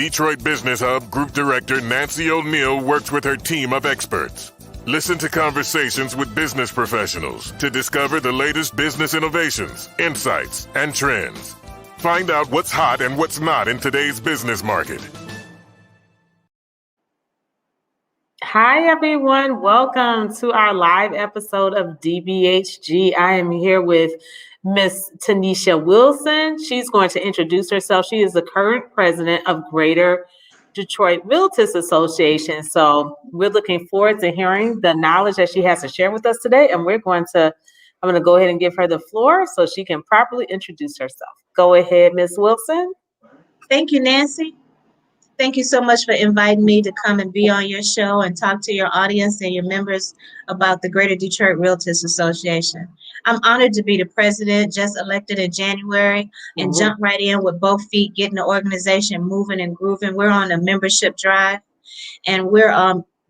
Detroit Business Hub Group Director Nancy O'Neill works with her team of experts. Listen to conversations with business professionals to discover the latest business innovations, insights, and trends. Find out what's hot and what's not in today's business market. Hi, everyone. Welcome to our live episode of DBHG. I am here with Miss Tanisha Wilson. She's going to introduce herself. She is the current president of Greater Detroit Realtist Association. So we're looking forward to hearing the knowledge that she has to share with us today. And I'm going to go ahead and give her the floor so she can properly introduce herself. Go ahead, Miss Wilson. Thank you, Nancy. Thank you so much for inviting me to come and be on your show and talk to your audience and your members about the Greater Detroit Realtist Association. I'm honored to be the president, just elected in January, and jump right in with both feet, getting the organization moving and grooving. We're on a membership drive, and we're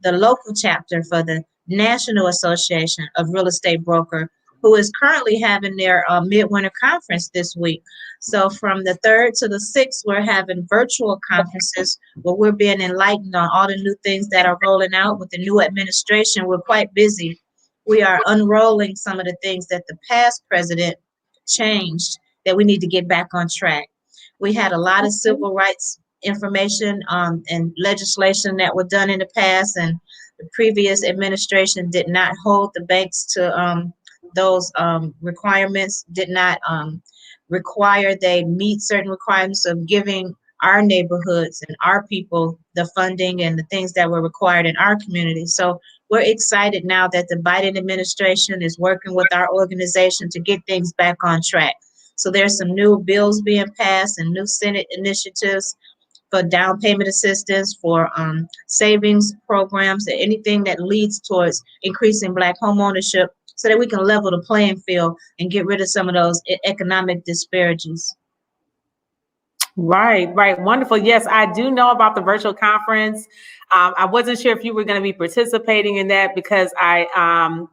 the local chapter for the National Association of Real Estate Broker, who is currently having their midwinter conference this week. So from the 3rd to the 6th, we're having virtual conferences where we're being enlightened on all the new things that are rolling out. With the new administration, we're quite busy. We are unrolling some of the things that the past president changed that we need to get back on track. We had a lot of civil rights information and legislation that were done in the past, and the previous administration did not hold the banks to those requirements, did not require they meet certain requirements of giving our neighborhoods and our people the funding and the things that were required in our community. So we're excited now that the Biden administration is working with our organization to get things back on track. So there's some new bills being passed and new Senate initiatives for down payment assistance, for savings programs, and anything that leads towards increasing Black home ownership, so that we can level the playing field and get rid of some of those economic disparities. Right. Wonderful. Yes, I do know about the virtual conference. I wasn't sure if you were going to be participating in that because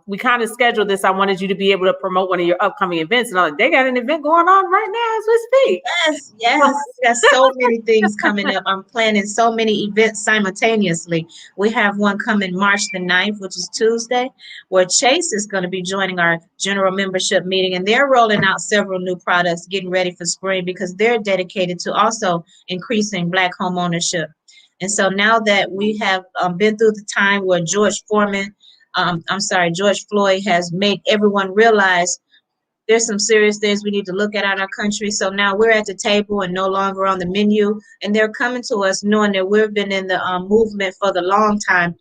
we kind of scheduled this. I wanted you to be able to promote one of your upcoming events. And they got an event going on right now as we speak. Yes. There's so many things coming up. I'm planning so many events simultaneously. We have one coming March the 9th, which is Tuesday, where Chase is going to be joining our general membership meeting. And they're rolling out several new products, getting ready for spring, because they're dedicated to also increasing Black home ownership. And so now that we have been through the time where George Floyd has made everyone realize there's some serious things we need to look at in our country. So now we're at the table and no longer on the menu. And they're coming to us knowing that we've been in the movement for the long time,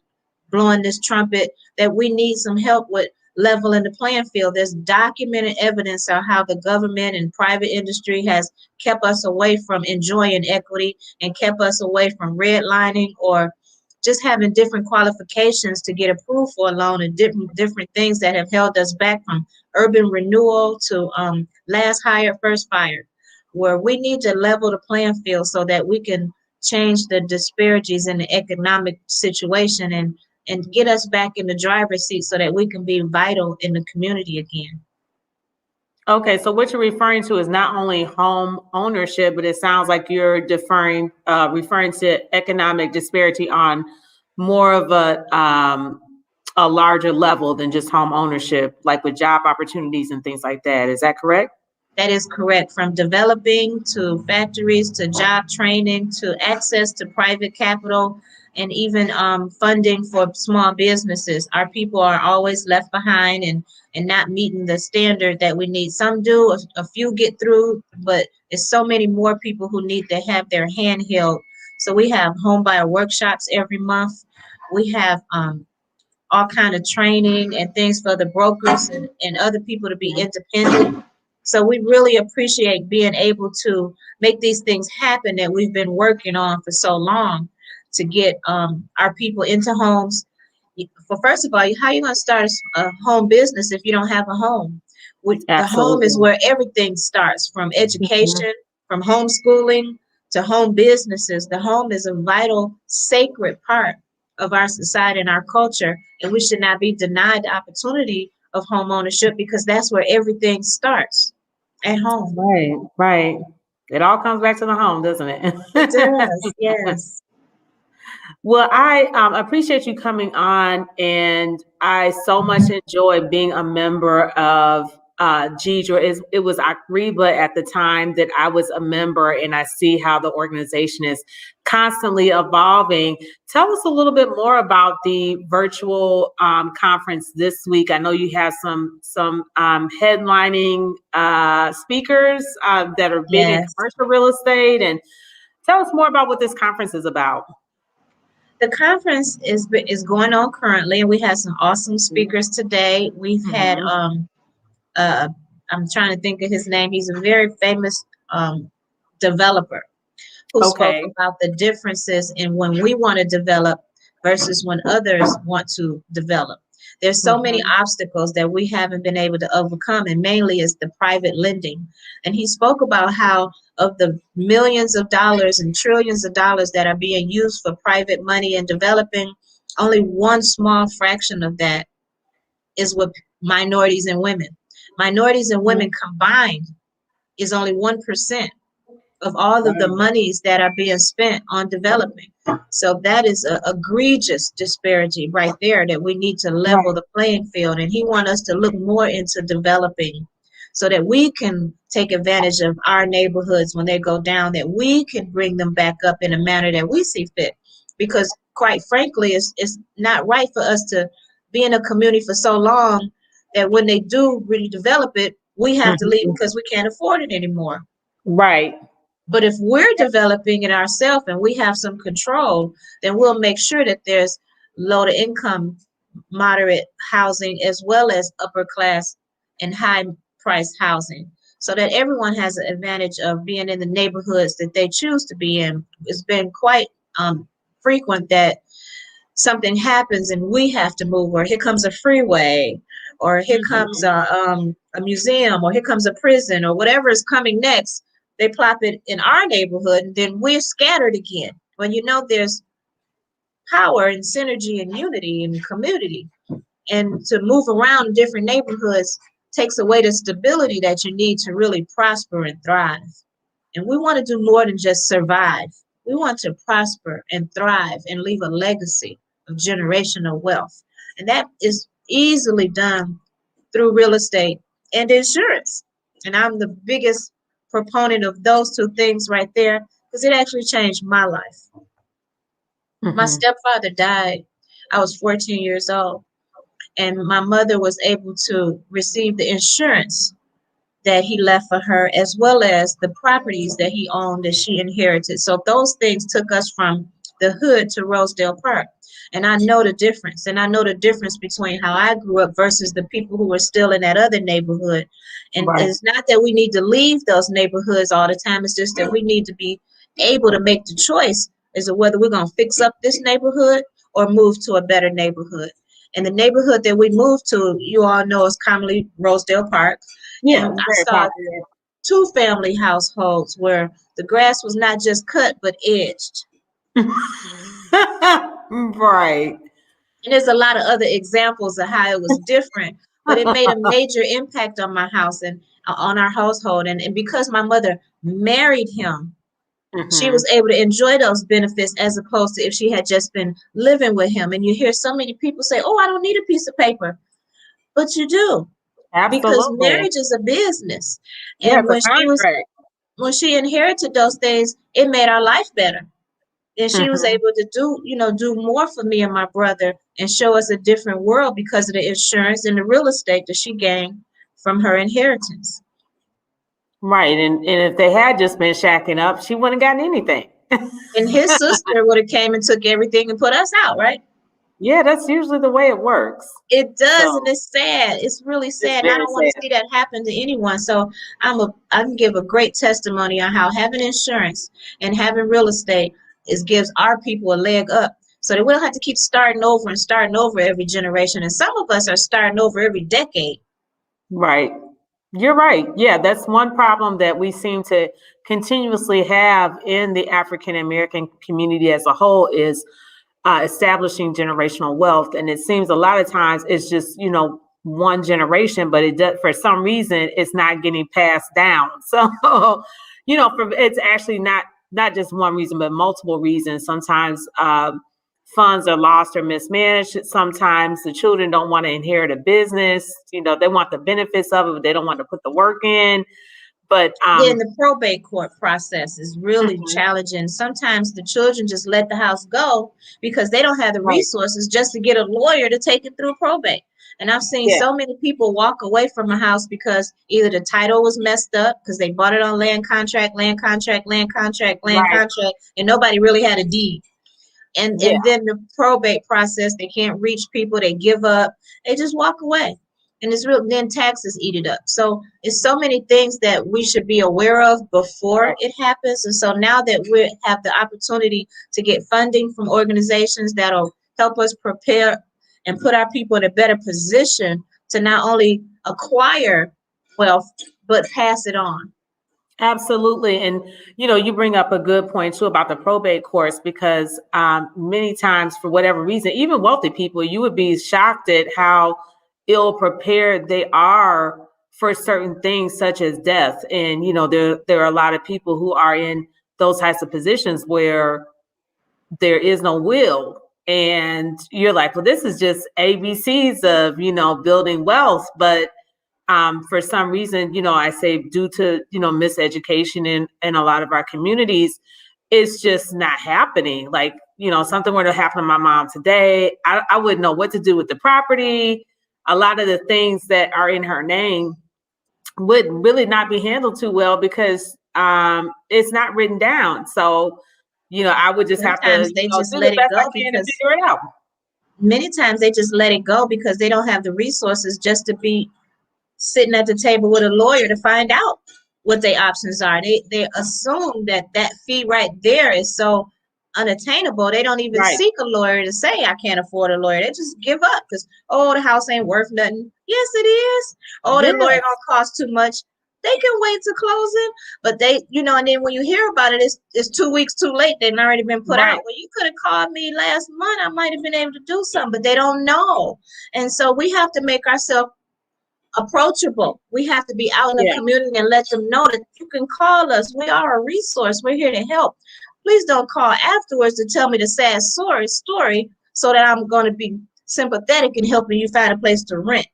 blowing this trumpet, that we need some help with leveling the playing field. There's documented evidence of how the government and private industry has kept us away from enjoying equity and kept us away from redlining or just having different qualifications to get approved for a loan, and different things that have held us back from urban renewal to last hired, first fired, where we need to level the playing field so that we can change the disparities in the economic situation and get us back in the driver's seat so that we can be vital in the community again. Okay, so what you're referring to is not only home ownership, but it sounds like you're referring to economic disparity on more of a larger level than just home ownership, like with job opportunities and things like that. Is that correct? That is correct. From developing to factories to job training to access to private capital and even funding for small businesses. Our people are always left behind and not meeting the standard that we need. Some do, a few get through, but there's so many more people who need to have their hand held. So we have home buyer workshops every month. We have all kind of training and things for the brokers and other people to be independent. So we really appreciate being able to make these things happen that we've been working on for so long to get our people into homes. For first of all, how are you going to start a home business if you don't have a home? The home is where everything starts, from education, from homeschooling to home businesses. The home is a vital, sacred part of our society and our culture, and we should not be denied the opportunity of home ownership because that's where everything starts, at home. Right. It all comes back to the home, doesn't It it? does, yes. Well, I appreciate you coming on, and I so much enjoyed being a member of GDRA. It was Akriba at the time that I was a member, and I see how the organization is constantly evolving. Tell us a little bit more about the virtual conference this week. I know you have some headlining speakers that are big in Yes. commercial real estate, and tell us more about what this conference is about. The conference is going on currently, and we had some awesome speakers today. We've had Mhm. uh, I'm trying to think of his name. He's a very famous developer who spoke Okay. about the differences in when we want to develop versus when others want to develop. There's so many Mhm. obstacles that we haven't been able to overcome, and mainly is the private lending. And he spoke about how of the millions of dollars and trillions of dollars that are being used for private money and developing, only one small fraction of that is with minorities and women. Minorities and women combined is only 1% of all of the Right. monies that are being spent on developing. So that is a egregious disparity right there that we need to level Right. the playing field. And he wants us to look more into developing so that we can take advantage of our neighborhoods when they go down, that we can bring them back up in a manner that we see fit. Because quite frankly, it's not right for us to be in a community for so long that when they do really develop it, we have to leave Mhm. because we can't afford it anymore. Right. But if we're developing it ourselves and we have some control, then we'll make sure that there's low to income, moderate housing, as well as upper class and high price housing, so that everyone has an advantage of being in the neighborhoods that they choose to be in. It's been quite frequent that something happens and we have to move, or here comes a freeway, or here comes Mhm. a museum, or here comes a prison, or whatever is coming next. They plop it in our neighborhood, and then we're scattered again. When you know there's power and synergy and unity and community, and to move around different neighborhoods takes away the stability that you need to really prosper and thrive. And we want to do more than just survive. We want to prosper and thrive and leave a legacy of generational wealth. And that is easily done through real estate and insurance. And I'm the biggest proponent of those two things right there because it actually changed my life. My Mhm. stepfather died. I was 14 years old, and my mother was able to receive the insurance that he left for her, as well as the properties that he owned that she inherited. So those things took us from the hood to Rosedale Park. And I know the difference. And I know the difference between how I grew up versus the people who were still in that other neighborhood. And Right. it's not that we need to leave those neighborhoods all the time. It's just that we need to be able to make the choice as to whether we're going to fix up this neighborhood or move to a better neighborhood. And the neighborhood that we moved to, you all know, is commonly Rosedale Park. Yeah, And it's I very saw popular. two family households where the grass was not just cut but edged. Right. And there's a lot of other examples of how it was different, but it made a major impact on my house and on our household. And because my mother married him, she was Mhm. able to enjoy those benefits as opposed to if she had just been living with him. And you hear so many people say, "Oh, I don't need a piece of paper," but you do, because Absolutely. marriage is a business. Yeah, And it's a contract. when she inherited those things, it made our life better. And she was Mhm. able to do more for me and my brother and show us a different world because of the insurance and the real estate that she gained from her inheritance. Right. And if they had just been shacking up, she wouldn't have gotten anything. And his sister would have came and took everything and put us out, right? Yeah, that's usually the way it works. It does, and So it's sad. It's really it's sad, and I very don't want to sad. see that happen to anyone. So I can give a great testimony on how having insurance and having real estate is gives our people a leg up, so that we don't have to keep starting over and starting over every generation. And some of us are starting over every decade. Right. You're right. Yeah, that's one problem that we seem to continuously have in the African American community as a whole is establishing generational wealth. And it seems a lot of times it's just, one generation, but it does, for some reason, it's not getting passed down. So, it's actually not just one reason, but multiple reasons. Sometimes funds are lost or mismanaged. Sometimes the children don't want to inherit a business. They want the benefits of it, but they don't want to put the work in. But Yeah, and the probate court process is really mhm, challenging. Sometimes the children just let the house go because they don't have the right, resources just to get a lawyer to take it through probate. And I've seen yeah, so many people walk away from a house because either the title was messed up because they bought it on land contract, land contract, land contract, land right, contract, and nobody really had a deed. and yeah, and then the probate process, they can't reach people, they give up, they just walk away, and it's real. Then taxes eat it up. So it's so many things that we should be aware of before right. it happens. And so now that we have the opportunity to get funding from organizations that'll help us prepare and put our people in a better position to not only acquire wealth but pass it on. Absolutely. And, you bring up a good point too about the probate courts because many times, for whatever reason, even wealthy people, you would be shocked at how ill prepared they are for certain things such as death. And, there are a lot of people who are in those types of positions where there is no will. And you're like, well, this is just ABCs of, building wealth. But for some reason, I say due to, miseducation in a lot of our communities, it's just not happening. Like, something were to happen to my mom today, I wouldn't know what to do with the property. A lot of the things that are in her name would really not be handled too well because it's not written down. So, I would just have to, Sometimes they just do the let it best I go can to because figure it out. many times they just let it go because they don't have the resources just to be sitting at the table with a lawyer to find out what their options are. They assume that that fee right there is so unattainable. They don't even Right. seek a lawyer to say I can't afford a lawyer. They just give up because the house ain't worth nothing. Yes, it is. Oh, that lawyer Yes. gonna cost too much. They can wait to closing, but and then when you hear about it, it's 2 weeks too late. They've already been put out. Right. Well, you could have called me last month. I might have been able to do something, but they don't know. And so we have to make ourselves approachable. We have to be out in the Yeah. community and let them know that you can call us. We are a resource. We're here to help. Please don't call afterwards to tell me the sad story so that I'm going to be sympathetic and helping you find a place to rent.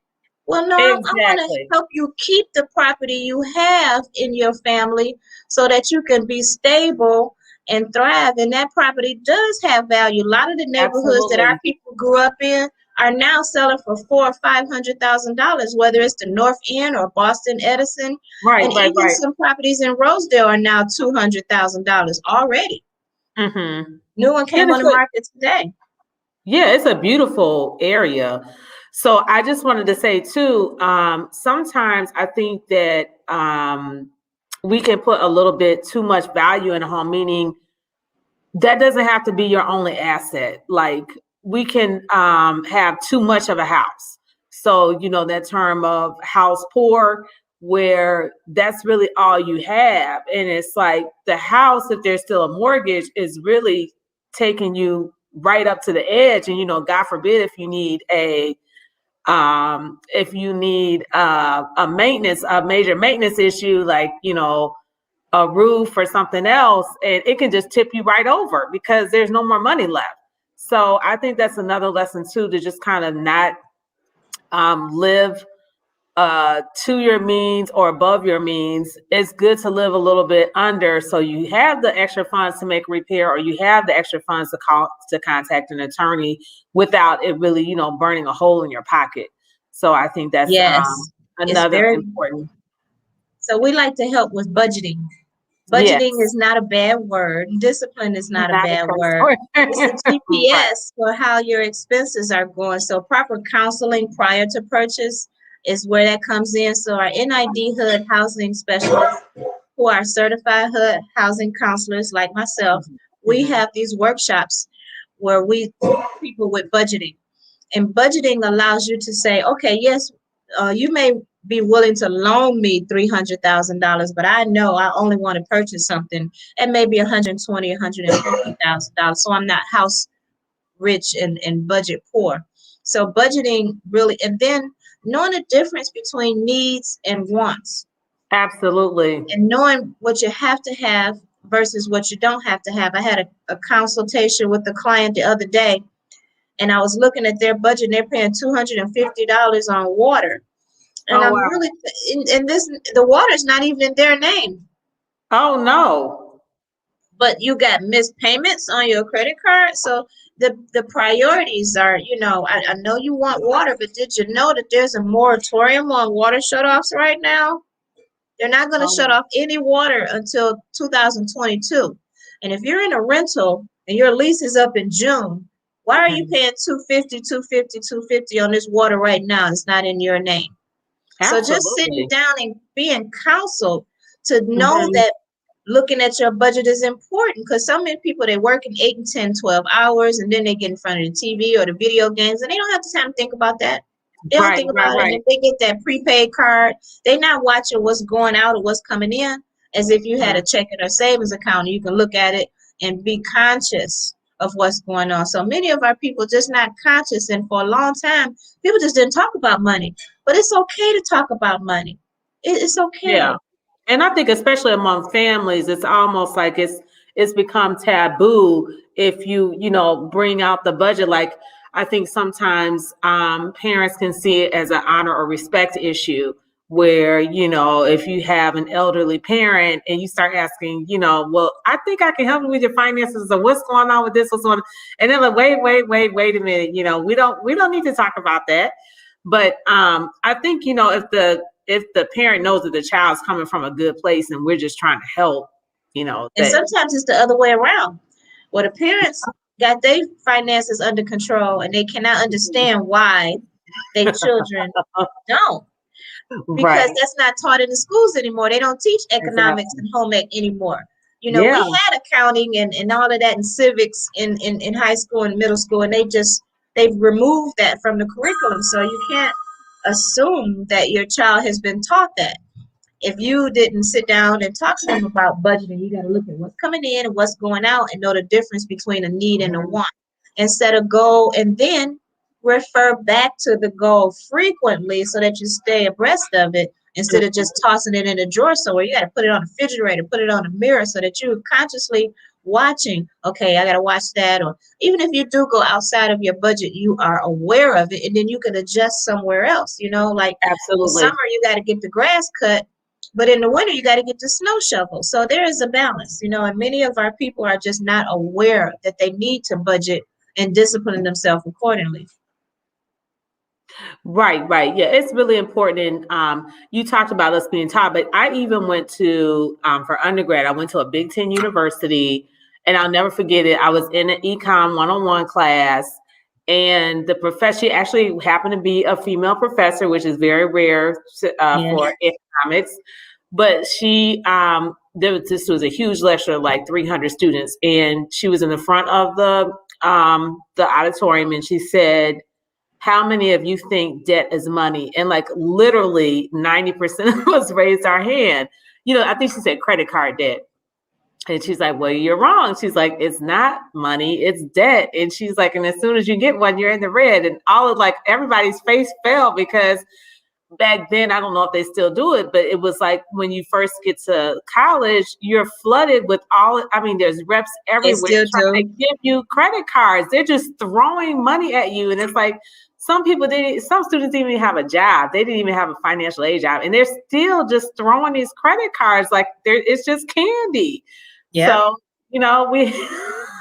Well, no, I want to Exactly. help you keep the property you have in your family so that you can be stable and thrive. And that property does have value. A lot of the neighborhoods that our Absolutely. people grew up in are now selling for $400,000 or $500,000, whether it's the North End or Boston Edison, Right, and right, even right. some properties in Rosedale are now $200,000 already. Mm-hmm. New one Yeah, came on the market today. it's a beautiful area. So I just wanted to say too, sometimes I think that we can put a little bit too much value in a home, meaning that doesn't have to be your only asset. Like we can have too much of a house. So, that term of house poor, where that's really all you have. And it's like the house, if there's still a mortgage, is really taking you right up to the edge. And, God forbid if you need a major maintenance issue, like, a roof or something else, and it can just tip you right over because there's no more money left. So I think that's another lesson too, to just kind of not live to your means or above your means. It's good to live a little bit under so you have the extra funds to make a repair, or you have the extra funds to contact an attorney without it really, burning a hole in your pocket. So I think that's Yes, it's another very. important. So we like to help with budgeting. Budgeting Yes. is not a bad word. Discipline is not a Not a bad curse word. word. It's a Right. GPS for how your expenses are going. So proper counseling prior to purchase is where that comes in. So our NID HUD housing specialists, who are certified HUD housing counselors like myself, we Mhm. have these workshops where we help people with budgeting. And budgeting allows you to say, okay, yes, you may be willing to loan me $300,000, but I know I only want to purchase something at maybe 120, $150,000. So I'm not house rich and budget poor. So budgeting really, and then knowing the difference between needs and wants. Absolutely. And knowing what you have to have versus what you don't have to have. I had a consultation with a client the other day, and I was looking at their budget, and they're paying $250 on water. And Oh I'm wow. really, and this, the water's not even in their name, Oh no. but you got missed payments on your credit card. So the priorities are, I know you want water, but did you know that there's a moratorium on water shutoffs right now? They're not going to Oh shut off any water until 2022. And if you're in a rental and your lease is up in June, why are you mhm. paying 250 on this water right now? It's not in your name. So just sitting Absolutely. down and being counseled to know Mhm. that looking at your budget is important, because so many people, they work in 8 and 10, 12 hours, and then they get in front of the TV or the video games, and they don't have the time to think about that. They don't Right, think right, about it. And right. if they get that prepaid card, they're not watching what's going out or what's coming in, as if you had Mhm. a checking or savings account and you can look at it and be conscious of what's going on. So many of our people just not conscious, and for a long time, people just didn't talk about money. But it's okay to talk about money. It's Yeah. okay. And I think especially among families, it's almost like it's become taboo if you bring out the budget. Like I think sometimes parents can see it as an honor or respect issue where, if you have an elderly parent and you start asking, well, I think I can help you with your finances or what's going on with this, what's going on. And they're like, wait a minute, we don't need to talk about that. But I think, if the parent knows that the child's coming from a good place and we're just trying to help, And that sometimes it's the other way around. Well, the parents got their finances under control and they cannot understand why their children don't, because right, that's not taught in the schools anymore. They don't teach economics exactly. and home ec anymore. We Yeah, had accounting and all of that in civics in high school and middle school, and they've removed that from the curriculum. So you can't assume that your child has been taught that. If you didn't sit down and talk to them about budgeting, you got to look at what's coming in and what's going out and know the difference between a need and a want. Instead of go and then refer back to the goal frequently so that you stay abreast of it, instead of just tossing it in a drawer somewhere. You got to put it on the refrigerator, put it on the mirror so that you're consciously watching, okay, I got to watch that. Or even if you do go outside of your budget, you are aware of it and then you can adjust somewhere else. Like in absolutely. summer, you got to get the grass cut, but in the winter, you got to get the snow shovel. So there is a balance, and many of our people are just not aware that they need to budget and discipline themselves accordingly. Right, right. Yeah, it's really important. And you talked about us being taught, but I even went to for undergrad. I went to a Big Ten university, and I'll never forget it. I was in an econ one-on-one class, and the professor she actually happened to be a female professor, which is very rare for Yes. economics. But this was a huge lecture, like 300 students, and she was in the front of the auditorium, and she said, how many of you think debt is money? And like literally 90% of us raised our hand. I think she said credit card debt. And she's like, well, you're wrong. She's like, it's not money, it's debt. And she's like, and as soon as you get one, you're in the red. And all of like everybody's face fell because back then, I don't know if they still do it, but it was like when you first get to college, you're flooded with there's reps They everywhere still trying do. to give you credit cards. They're just throwing money at you. And it's like some students didn't even have a job. They didn't even have a financial aid job. And they're still just throwing these credit cards like it's just candy. Yep. So, we,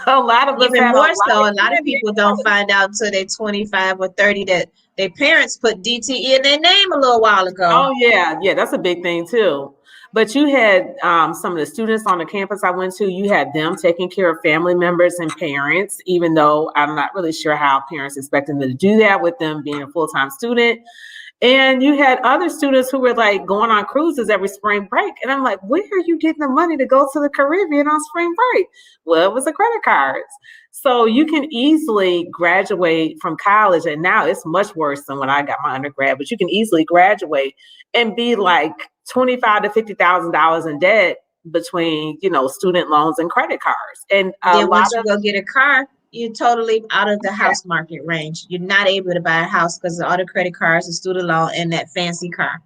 a lot of us Even had a lot more so, of a lot of candy. people don't find out until they're 25 or 30 that their parents put DTE in their name a little while ago. Oh yeah, yeah, that's a big thing too. But you had some of the students on the campus I went to, you had them taking care of family members and parents, even though I'm not really sure how parents expect them to do that with them being a full-time student. And you had other students who were like going on cruises every spring break. And I'm like, where are you getting the money to go to the Caribbean on spring break? Well, it was the credit cards. So you can easily graduate from college. And now it's much worse than when I got my undergrad, but you can easily graduate and be like $25,000 to $50,000 in debt between, student loans and credit cards. And a Then lot once you of, go get a car, you're totally out of the house market range. You're not able to buy a house because of all the credit cards, the student loan, and that fancy car.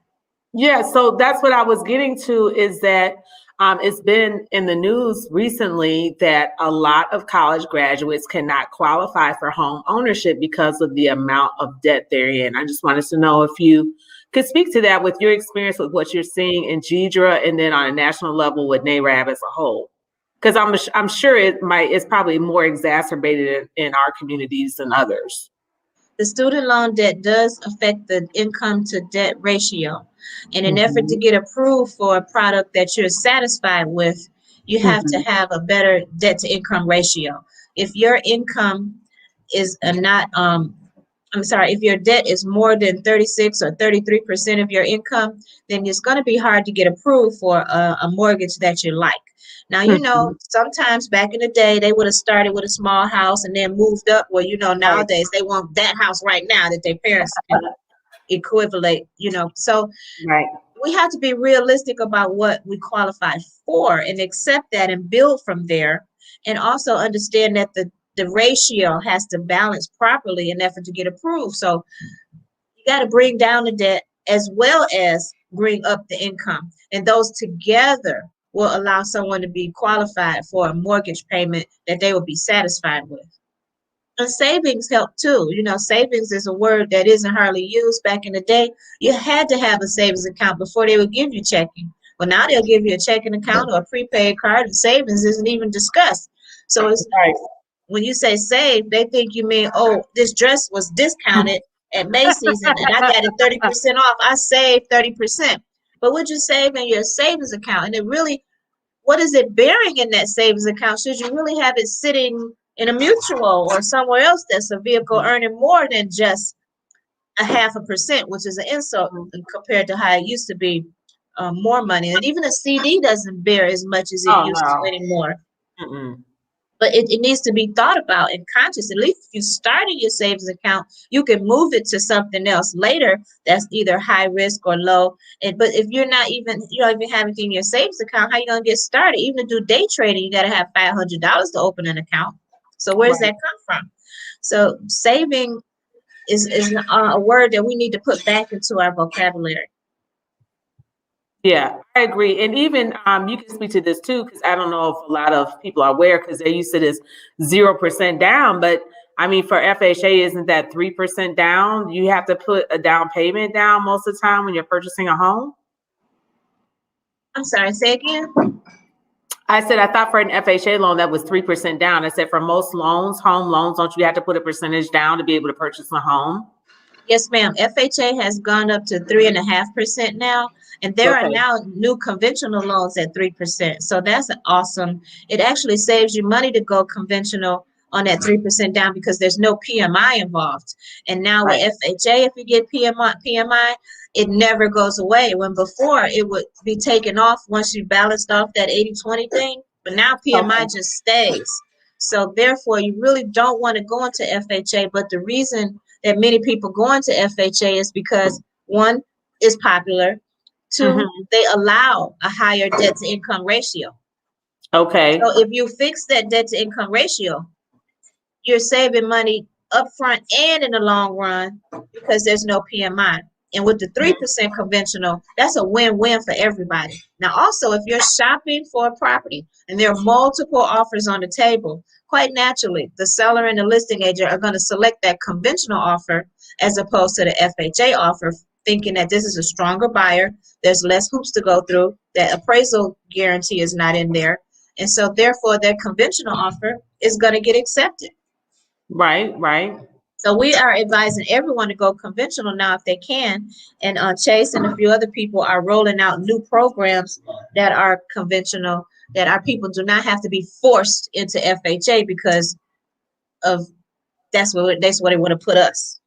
Yeah, so that's what I was getting to is that it's been in the news recently that a lot of college graduates cannot qualify for home ownership because of the amount of debt they're in. I just wanted to know if you could speak to that with your experience with what you're seeing in Gidra and then on a national level with NARAB as a whole. Because I'm sure it's probably more exacerbated in our communities than others. The student loan debt does affect the income to debt ratio. In an effort to Mhm. get approved for a product that you're satisfied with, you have to Mhm. have a better debt to income ratio. If your income is not, I'm sorry, if your debt is more than 36 or 33% of your income, then it's going to be hard to get approved for a mortgage that you like. Now, Mhm. sometimes back in the day, they would have started with a small house and then moved up. Well, Right. nowadays they want that house right now that their parents can equivalent, So Right. we have to be realistic about what we qualify for and accept that and build from there. And also understand that the ratio has to balance properly in effort to get approved. So you got to bring down the debt as well as bring up the income. And those together will allow someone to be qualified for a mortgage payment that they will be satisfied with. And savings help too. Savings is a word that isn't hardly used. Back in the day, you had to have a savings account before they would give you checking. Well, now they'll give you a checking account or a prepaid card, and savings isn't even discussed. So it's Right. when you say save, they think you mean, oh, this dress was discounted at Macy's and I got it 30% off. I saved 30%. But what you save in your savings account? And it really, what is it bearing in that savings account? Should you really have it sitting in a mutual or somewhere else that's a vehicle earning more than just a 0.5%, which is an insult compared to how it used to be, more money. And even a CD doesn't bear as much as it Oh used to no. anymore. Mm-mm. But it needs to be thought about and conscious. At least if you start in your savings account, you can move it to something else later that's either high risk or low. But if you don't even have anything in your savings account, how you gonna get started? Even to do day trading, you gotta have $500 to open an account. So where does Right. that come from? So saving is a word that we need to put back into our vocabulary. Yeah, I agree. And even you can speak to this too, because I don't know if a lot of people are aware because they're used to this 0% down. But I mean, for FHA, isn't that 3% down? You have to put a down payment down most of the time when you're purchasing a home. I'm sorry, say again. I said I thought for an FHA loan that was 3% down. I said for most loans, home loans, don't you have to put a percentage down to be able to purchase a home? Yes, ma'am. FHA has gone up to 3.5% now, and there are Okay. now new conventional loans at 3%. So that's awesome. It actually saves you money to go conventional on that 3% down because there's no PMI involved. And now with Right. FHA, if you get PMI, it never goes away. When before it would be taken off once you balanced off that 80/20 thing, but now PMI Okay. just stays. So therefore, you really don't want to go into FHA. But the reason that many people go into FHA is because one, is popular. Two, Hmm. they allow a higher debt to income ratio. Okay. So if you fix that debt to income ratio, you're saving money upfront and in the long run because there's no PMI. And with the 3% conventional, that's a win-win for everybody. Now, also, if you're shopping for a property and there are multiple offers on the table, quite naturally, the seller and the listing agent are going to select that conventional offer as opposed to the FHA offer, thinking that this is a stronger buyer, there's less hoops to go through, that appraisal guarantee is not in there. And so, therefore, their conventional offer is going to get accepted. Right. Right. So we are advising everyone to go conventional now if they can. And Chase and a few other people are rolling out new programs that are conventional, that our people do not have to be forced into FHA because of that's what they want to put us.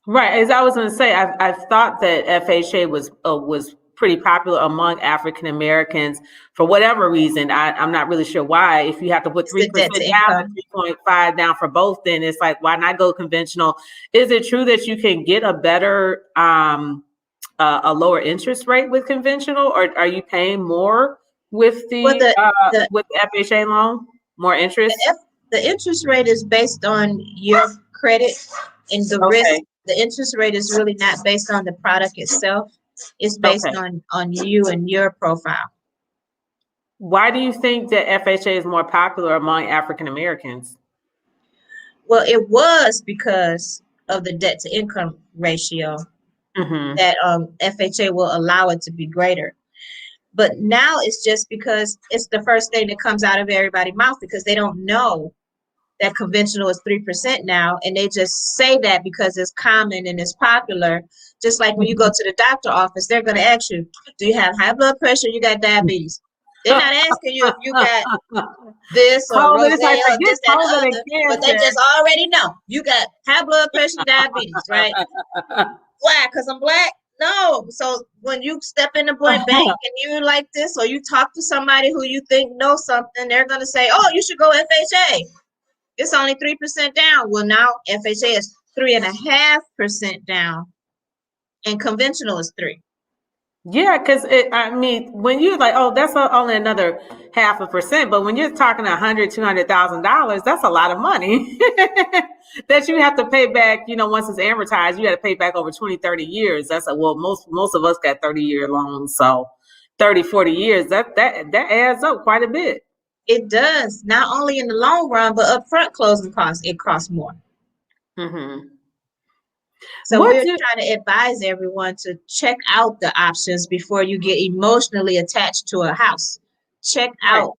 Right. As I was going to say, I thought that FHA was pretty popular among African Americans for whatever reason. I'm not really sure why. If you have to put It's three the debt percent to down and income. 3.5 down for both, then it's like why not go conventional? Is it true that you can get a better a lower interest rate with conventional, or are you paying more Well, the with the FHA loan? More the, interest? F, the interest rate is based on your credit and the risk. Okay. The interest rate is really not based on the product itself. It's based Okay. on you and your profile. Why do you think that FHA is more popular among African Americans? Well, it was because of the debt to income ratio Mm-hmm. that FHA will allow it to be greater. But now it's just because it's the first thing that comes out of everybody's mouth because they don't know that conventional is 3% now, and they just say that because it's common and it's popular. Just like when you go to the doctor office, they're going to ask you, do you have high blood pressure? You got diabetes? They're not asking you if you got this or COVID, it's like rosacea or forget this, that, COVID and and other, but they just already know you got high blood pressure, diabetes, right? cancer. Why? Because I'm black? No. So when you step in the bank and you're like this, or you talk to somebody who you think knows something, they're going to say, oh, you should go FHA. It's only 3% down. Well, now FHA is 3.5% down, and conventional is 3. Yeah, because I mean, when you're like, oh, that's only another 0.5%, but when you're talking $100,000, $200,000, that's a lot of money that you have to pay back. You know, once it's amortized, you got to pay back over 20, 30 years. Well, most of us got 30-year loans, so 30, 40 years that adds up quite a bit. It does, not only in the long run, but upfront closing costs, it costs more. Mm-hmm. So What we're do trying to advise everyone to check out the options before you get emotionally attached to a house. Check right. out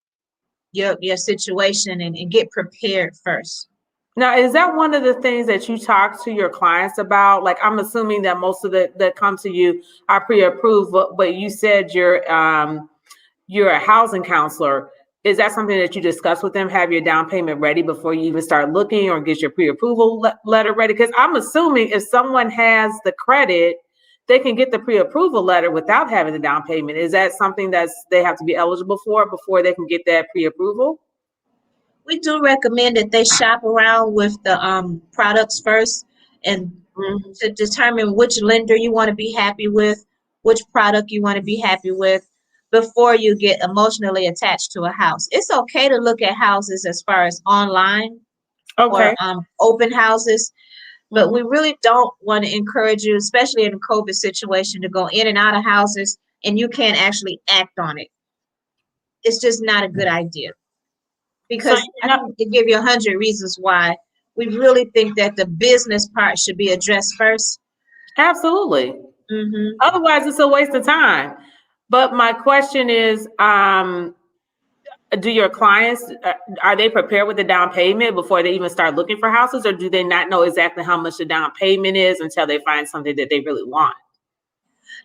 your situation and get prepared first. Now, is that one of the things that you talk to your clients about? Like, I'm assuming that most of the that come to you are pre-approved, but you said you're a housing counselor. Is that something that you discuss with them? Have your down payment ready before you even start looking, or get your pre-approval letter ready? Because I'm assuming if someone has the credit, they can get the pre-approval letter without having the down payment. Is that something they have to be eligible for before they can get that pre-approval? We do recommend that they shop around with the products first and Mhm. to determine which lender you want to be happy with, which product you want to be happy with before you get emotionally attached to a house. It's okay to look at houses as far as online or Okay. open houses, but we Mhm. really don't want to encourage you, especially in a COVID situation, to go in and out of houses and you can't actually act on it. It's just not a good idea So because you're I not can give you 100 reasons why we really think that the business part should be addressed first. absolutely. Hmm. Otherwise, it's a waste of time. But my question is, do your clients are they prepared with the down payment before they even start looking for houses, or do they not know exactly how much the down payment is until they find something that they really want?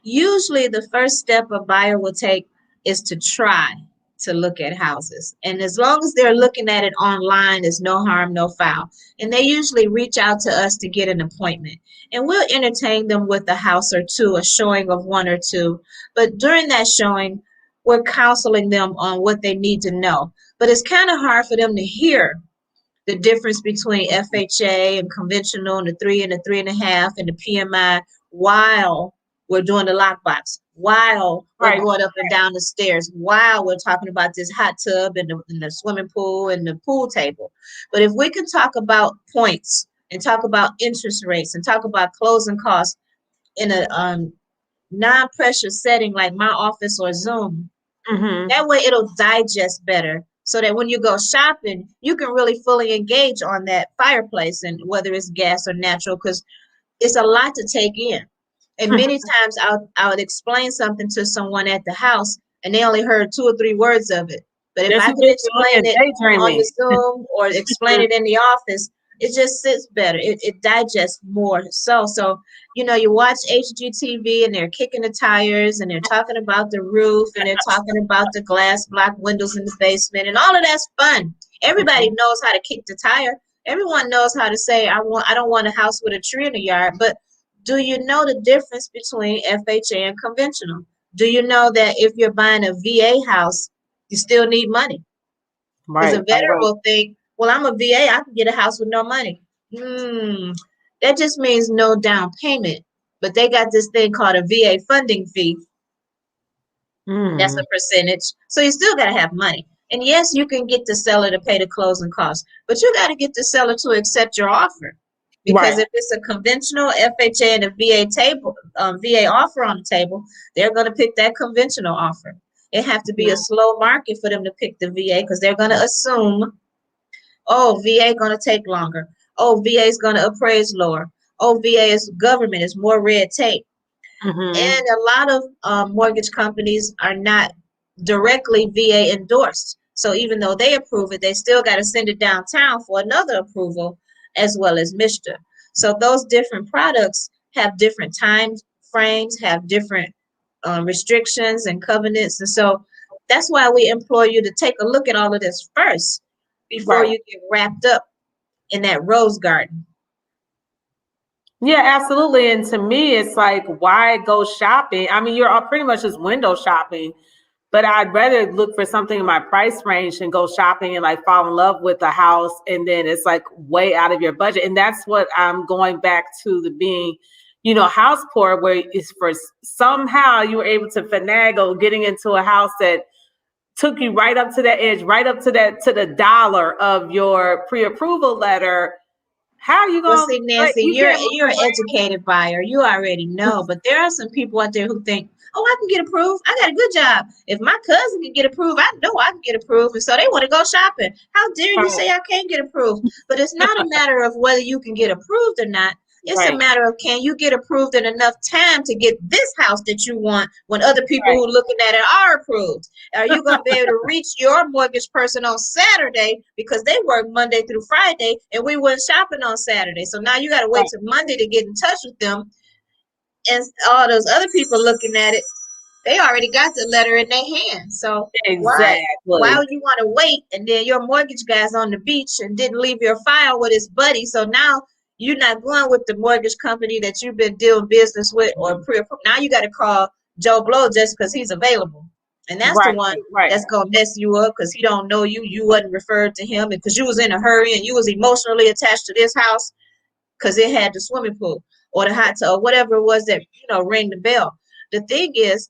Usually, the first step a buyer will take is to try to look at houses. And as long as they're looking at it online, there's no harm, no foul. And they usually reach out to us to get an appointment. And we'll entertain them with a house or two, a showing of one or two. But during that showing, we're counseling them on what they need to know. But it's kind of hard for them to hear the difference between FHA and conventional and the 3 and the 3.5 and the PMI while we're doing the lockbox, while we're Right. going up and down the stairs, while we're talking about this hot tub and the swimming pool and the pool table. But if we can talk about points and talk about interest rates and talk about closing costs in a non-pressure setting like my office or Zoom, Mm-hmm. that way it'll digest better so that when you go shopping, you can really fully engage on that fireplace and whether it's gas or natural, because it's a lot to take in. And many times I would explain something to someone at the house and they only heard 2 or 3 words of it. But if They're I too can busy on explain there it on the daydreaming. Zoom or explain it in the office, it just sits better. It digests more. So, you watch HGTV and they're kicking the tires and they're talking about the roof and they're talking about the glass block windows in the basement and all of that's fun. Everybody knows how to kick the tire. Everyone knows how to say, I don't want a house with a tree in the yard, but do you know the difference between FHA and conventional? Do you know that if you're buying a VA house, you still need money? Because a Right, right, veteran right. will think, well, I'm a VA, I can get a house with no money. That just means no down payment. But they got this thing called a VA funding fee. That's Mm. a percentage. So you still got to have money. And yes, you can get the seller to pay the closing costs, but you got to get the seller to accept your offer Because Right. if it's a conventional FHA and a VA table, VA offer on the table, they're going to pick that conventional offer. It have to be a Mhm. slow market for them to pick the VA because they're going to assume, oh, VA going to take longer. Oh, VA is going to appraise lower. Oh, VA is government is more red tape. Mhm. And a lot of mortgage companies are not directly VA endorsed. So even though they approve it, they still got to send it downtown for another approval as well as MISTA. So those different products have different time frames, have different restrictions and covenants. And so that's why we implore you to take a look at all of this first before Right. you get wrapped up in that rose garden. Yeah, absolutely. And to me, it's like, why go shopping? I mean, you're all pretty much just window shopping, but I'd rather look for something in my price range and go shopping and like fall in love with the house. And then it's like way out of your budget. And that's what I'm going back to the being, house poor, where it's for somehow you were able to finagle getting into a house that took you right up to that edge, right up to to the dollar of your pre-approval letter. How are you Well, going to, see, like, Nancy, you can't move you're an around? educated buyer. You already know, but there are some people out there who think, "Oh, I can get approved. I got a good job. If my cousin can get approved, I know I can get approved." And so they want to go shopping. How dare you say I can't get approved? But it's not a matter of whether you can get approved or not. It's a Right, matter of can you get approved in enough time to get this house that you want when other people right, who are looking at it are approved. Are you going to be able to reach your mortgage person on Saturday because they work Monday through Friday and we went shopping on Saturday? So now you got to wait right. till Monday to get in touch with them. And all those other people looking at it, they already got the letter in their hand. So why Exactly. would you want to wait? And then your mortgage guy's on the beach and didn't leave your file with his buddy. So now you're not going with the mortgage company that you've been doing business with or pre-approved. Now you got to call Joe Blow just because he's available. And that's the Right, one right, that's gonna mess you up because he don't know you. You wasn't referred to him because you was in a hurry and you was emotionally attached to this house because it had the swimming pool or the hot tub or whatever it was that ring the bell. The thing is,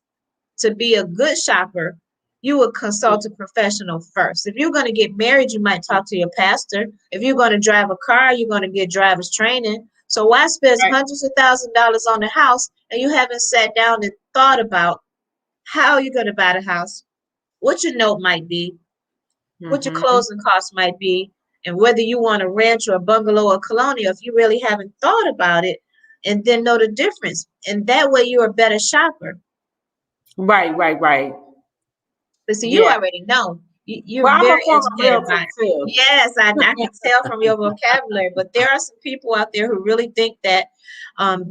to be a good shopper, you would consult a professional first. If you're going to get married, you might talk to your pastor. If you're going to drive a car, you're going to get driver's training. So why spend right. hundreds of $1,000s on the house and you haven't sat down and thought about how you're going to buy the house, what your note might be, what your Hmm. closing costs might be, and whether you want a ranch or a bungalow or colonial if you really haven't thought about it and then know the difference. And that way you're a better shopper. Right, right, right. But see, you Yeah. already know. You're Well, I'm a very former educated realtor by it. too. Yes, I can tell from your vocabulary. But there are some people out there who really think that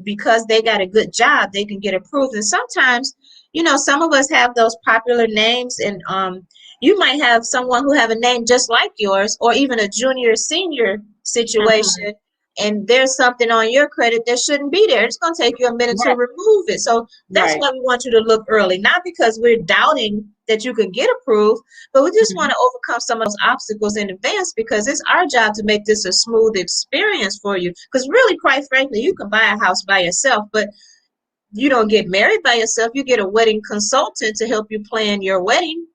because they got a good job, they can get approved. And sometimes, some of us have those popular names, and you might have someone who have a name just like yours, or even a junior senior Hmm. situation. And there's something on your credit that shouldn't be there. It's going to take you a minute to Right, remove it. So that's right. why we want you to look early, not because we're doubting that you could get approved, but we just want Mhm. to overcome some of those obstacles in advance because it's our job to make this a smooth experience for you. Because really, quite frankly, you can buy a house by yourself, but you don't get married by yourself. You get a wedding consultant to help you plan your wedding.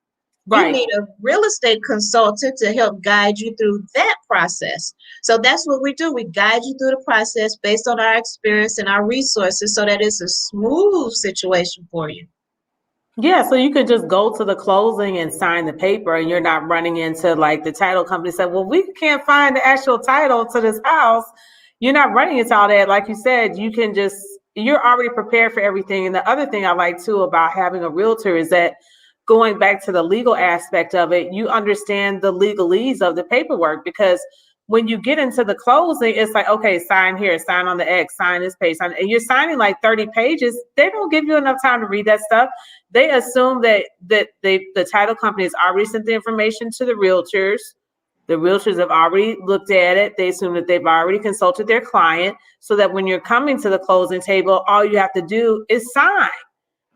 You Right. need a real estate consultant to help guide you through that process. So that's what we do. We guide you through the process based on our experience and our resources so that it's a smooth situation for you. Yeah, so you could just go to the closing and sign the paper, and you're not running into like the title company said, well, we can't find the actual title to this house. You're not running into all that. Like you said, you're already prepared for everything. And the other thing I like too about having a realtor is that going back to the legal aspect of it, you understand the legalese of the paperwork because when you get into the closing, it's like, okay, sign here, sign on the X, sign this page, sign, and you're signing like 30 pages. They don't give you enough time to read that stuff. They assume that the title company has already sent the information to the realtors. The realtors have already looked at it. They assume that they've already consulted their client so that when you're coming to the closing table, all you have to do is sign.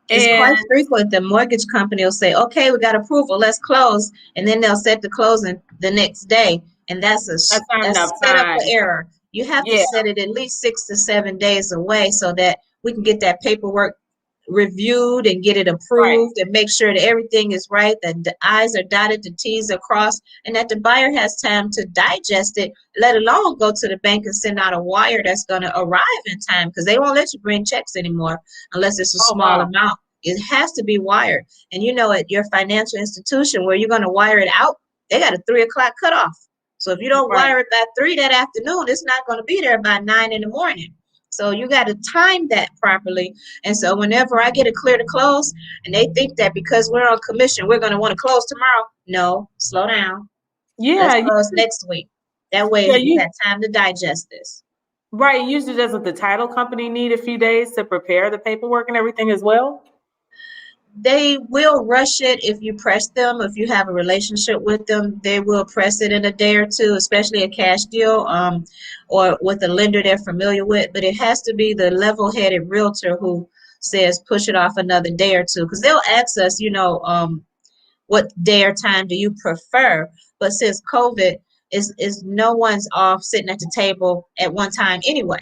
It's And quite frequent. The mortgage company will say, okay, we got approval, let's close. And then they'll set the closing the next day. And that's not enough that's set up for time. error. You have to Yeah, set it at least 6 to 7 days away so that we can get that paperwork reviewed and get it Right. approved and make sure that everything is right, that the I's are dotted, the T's are crossed, and that the buyer has time to digest it, let alone go to the bank and send out a wire that's going to arrive in time, because they won't let you bring checks anymore unless it's a Oh, small wow. amount. It has to be wired. And you know, at your financial institution where you're going to wire it out, they got a 3 o'clock cutoff. So if you don't Right. wire it by 3 that afternoon, it's not going to be there by 9 in the morning. So you got to time that properly. And so whenever I get a clear to close and they think that because we're on commission, we're going to want to close tomorrow. No, slow down. Let's Yeah. close next week. That way Yeah. you got time to digest this. Right. Usually doesn't the title company need a few days to prepare the paperwork and everything as well? They will rush it if you press them. If you have a relationship with them, they will press it in a day or two, especially a cash deal, or with a lender they're familiar with. But it has to be the level-headed realtor who says push it off another day or two, because they'll ask us, what day or time do you prefer? But since COVID is no one's off sitting at the table at one time anyway.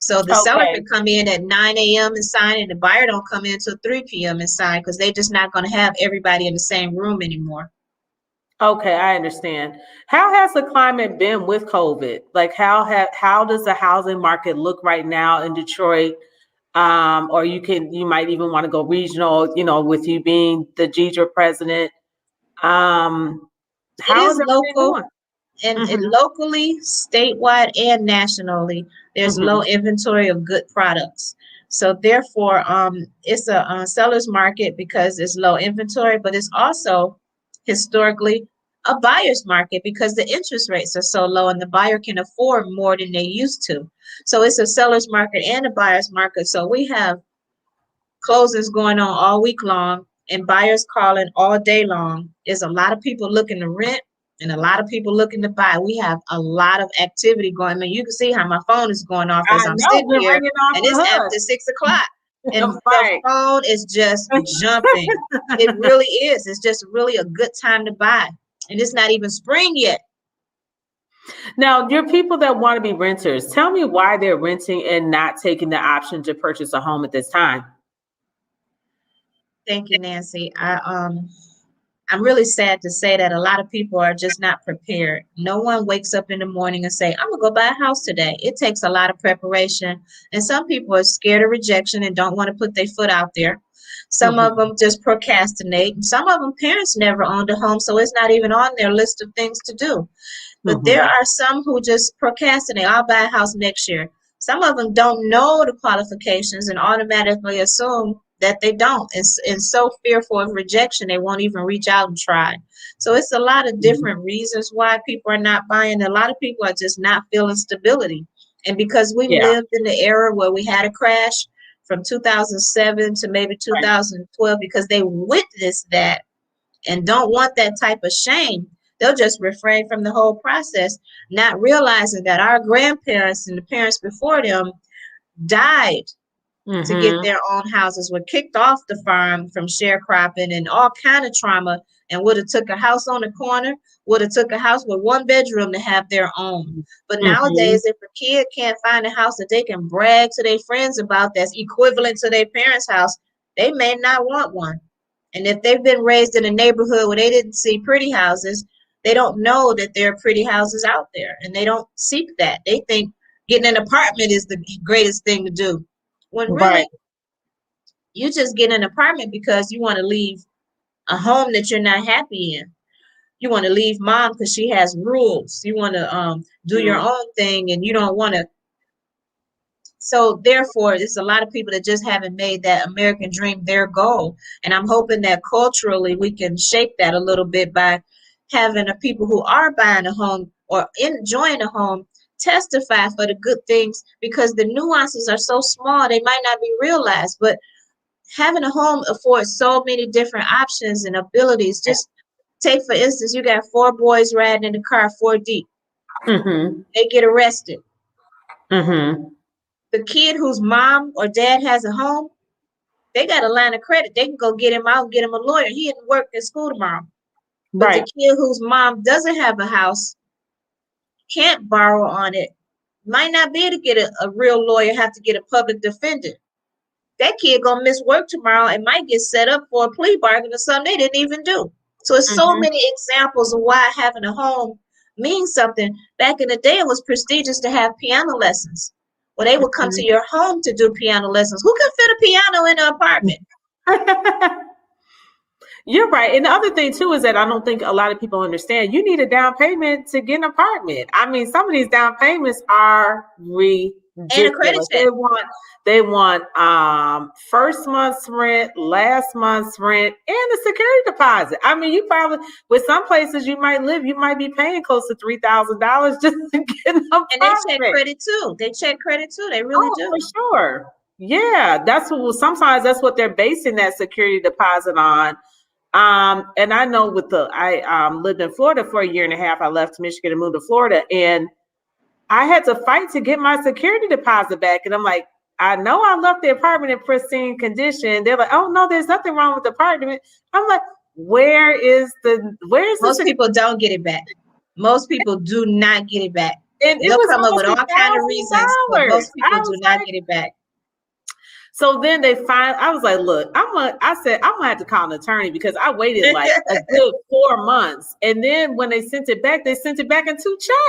So the seller Okay. can come in at 9 a.m. and sign, and the buyer don't come in until 3 p.m. and sign, because they're just not going to have everybody in the same room anymore. Okay, I understand. How has the climate been with COVID? Like how does the housing market look right now in Detroit? Or you might even want to go regional, with you being the Deidre president. Um, It how is is everything local. going? And Mm-hmm. locally, statewide, and nationally, there's Mm-hmm. low inventory of good products. So therefore, it's a seller's market because it's low inventory, but it's also historically a buyer's market because the interest rates are so low and the buyer can afford more than they used to. So it's a seller's market and a buyer's market. So we have closings going on all week long and buyers calling all day long. There's a lot of people looking to rent and a lot of people looking to buy. We have a lot of activity going. I mean, you can see how my phone is going off as I I'm know sitting we're here, ringing off and the it's hood. after 6 o'clock. And the Right. phone is just jumping. It really is. It's just really a good time to buy. And it's not even spring yet. Now, your people that want to be renters, tell me why they're renting and not taking the option to purchase a home at this time. Thank you, Nancy. I'm really sad to say that a lot of people are just not prepared. No one wakes up in the morning and say, I'm gonna go buy a house today. It takes a lot of preparation. And some people are scared of rejection and don't want to put their foot out there. Some of Mm-hmm. them just procrastinate. And some of them parents never owned a home, so it's not even on their list of things to do. But there Mm-hmm. are some who just procrastinate. I'll buy a house next year. Some of them don't know the qualifications and automatically assume that they don't. And so fearful of rejection, they won't even reach out and try. So it's a lot of different reasons why people are not buying. A lot of people are just not feeling stability. And because we Yeah. lived in the era where we had a crash from 2007 to maybe Right. 2012, because they witnessed that and don't want that type of shame, they'll just refrain from the whole process, not realizing that our grandparents and the parents before them died to get Mm-hmm. their own houses, were kicked off the farm from sharecropping and all kind of trauma, and would have took a house on the corner, would have took a house with one bedroom to have their own. But Mm-hmm. nowadays, if a kid can't find a house that they can brag to their friends about that's equivalent to their parents' house, they may not want one. And if they've been raised in a neighborhood where they didn't see pretty houses, they don't know that there are pretty houses out there, and they don't seek that. They think getting an apartment is the greatest thing to do, when Right. really you just get an apartment because you want to leave a home that you're not happy in. You want to leave mom because she has rules. You want to do your Mm-hmm. own thing, and you don't want to. So therefore, it's a lot of people that just haven't made that American dream their goal. And I'm hoping that culturally we can shape that a little bit by having the people who are buying a home or enjoying a home testify for the good things, because the nuances are so small they might not be realized. But having a home affords so many different options and abilities. Just take, for instance, you got four boys riding in the car, four deep. Mm-hmm. They get arrested. Mm-hmm. The kid whose mom or dad has a home, they got a line of credit. They can go get him out and get him a lawyer. He didn't work at school tomorrow. But the Right. kid whose mom doesn't have a house, can't borrow on it, might not be able to get a real lawyer, have to get a public defender. that kid gonna miss work tomorrow and might get set up for a plea bargain or something they didn't even do. So it's so Mhm. many examples of why having a home means something. Back in the day, it was prestigious to have piano lessons. Well, they would come to your home to do piano lessons. Who can fit a piano in an apartment? You're right. And the other thing too is that I don't think a lot of people understand you need a down payment to get an apartment. I mean, some of these down payments are And a credit ridiculous. check. They want first month's rent, last month's rent, and a security deposit. I mean, you probably with some places you might live, you might be paying close to $3,000 just to get an apartment. And they check credit too. They check credit too. They really do. For sure. Yeah, sometimes that's what they're basing that security deposit on. And I know I lived in Florida for a year and a half. I left Michigan and moved to Florida, and I had to fight to get my security deposit back. And I'm like, I know I left the apartment in pristine condition. They're like, oh no, there's nothing wrong with the apartment. I'm like, where's Most people don't get it back. Most people do not get it back. And it They'll was come up with all almost kind of reasons, but most $1,000. people do not get it back. So then I was like, look, I said, I'm gonna have to call an attorney because I waited like a good 4 months. And then when they sent it back in 2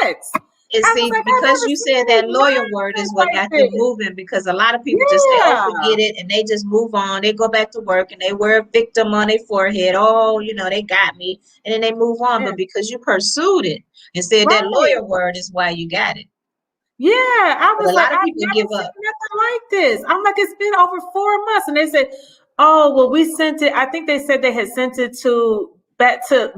checks. And see, like, because you said that lawyer word is what got them moving, because a lot of people just say, oh, forget it, and they just move on. They go back to work and they wear a victim on their forehead. Oh, they got me. And then they move on. But because you pursued it and said that lawyer word is why you got it. Yeah, I was like, I've never seen nothing like this. I'm like, it's been over 4 months. And they said, oh, well, we sent it. I think they said they had sent it back to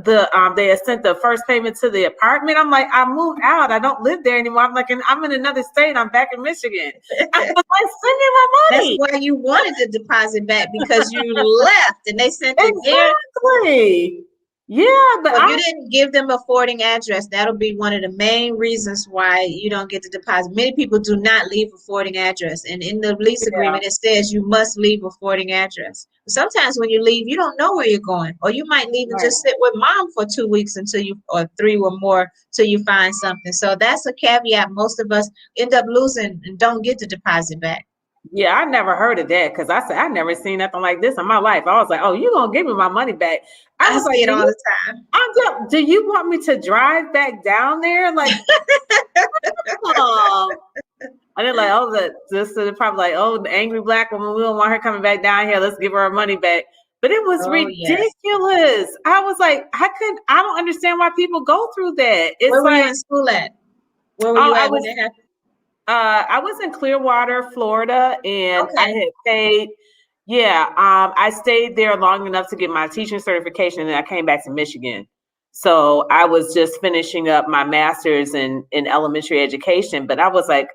they had sent the first payment to the apartment. I'm like, I moved out. I don't live there anymore. I'm like, I'm in another state. I'm back in Michigan. I was like, send me my money. That's why you wanted the deposit back, because you left and they sent it there. Exactly. Yeah, but if you didn't give them a forwarding address, that'll be one of the main reasons why you don't get the deposit. Many people do not leave a forwarding address, and in the lease agreement it says you must leave a forwarding address. Sometimes when you leave, you don't know where you're going, or you might leave and just sit with mom for 2 weeks or 3 or more till you find something. So that's a caveat. Most of us end up losing and don't get the deposit back. Yeah, I never heard of that because I said I never seen nothing like this in my life. I was like, "Oh, you gonna give me my money back?" I was see it all the time. Do you want me to drive back down there? Like, and they're like, "Oh, this is probably like, oh, the angry black woman. We don't want her coming back down here. Let's give her her money back." But it was ridiculous. Yes. I was like, I don't understand why people go through that. It's where were you in school at? Where were you at when it happened? I was in Clearwater, Florida, and I had paid. Yeah, I stayed there long enough to get my teaching certification, and then I came back to Michigan. So I was just finishing up my master's in elementary education, but I was like,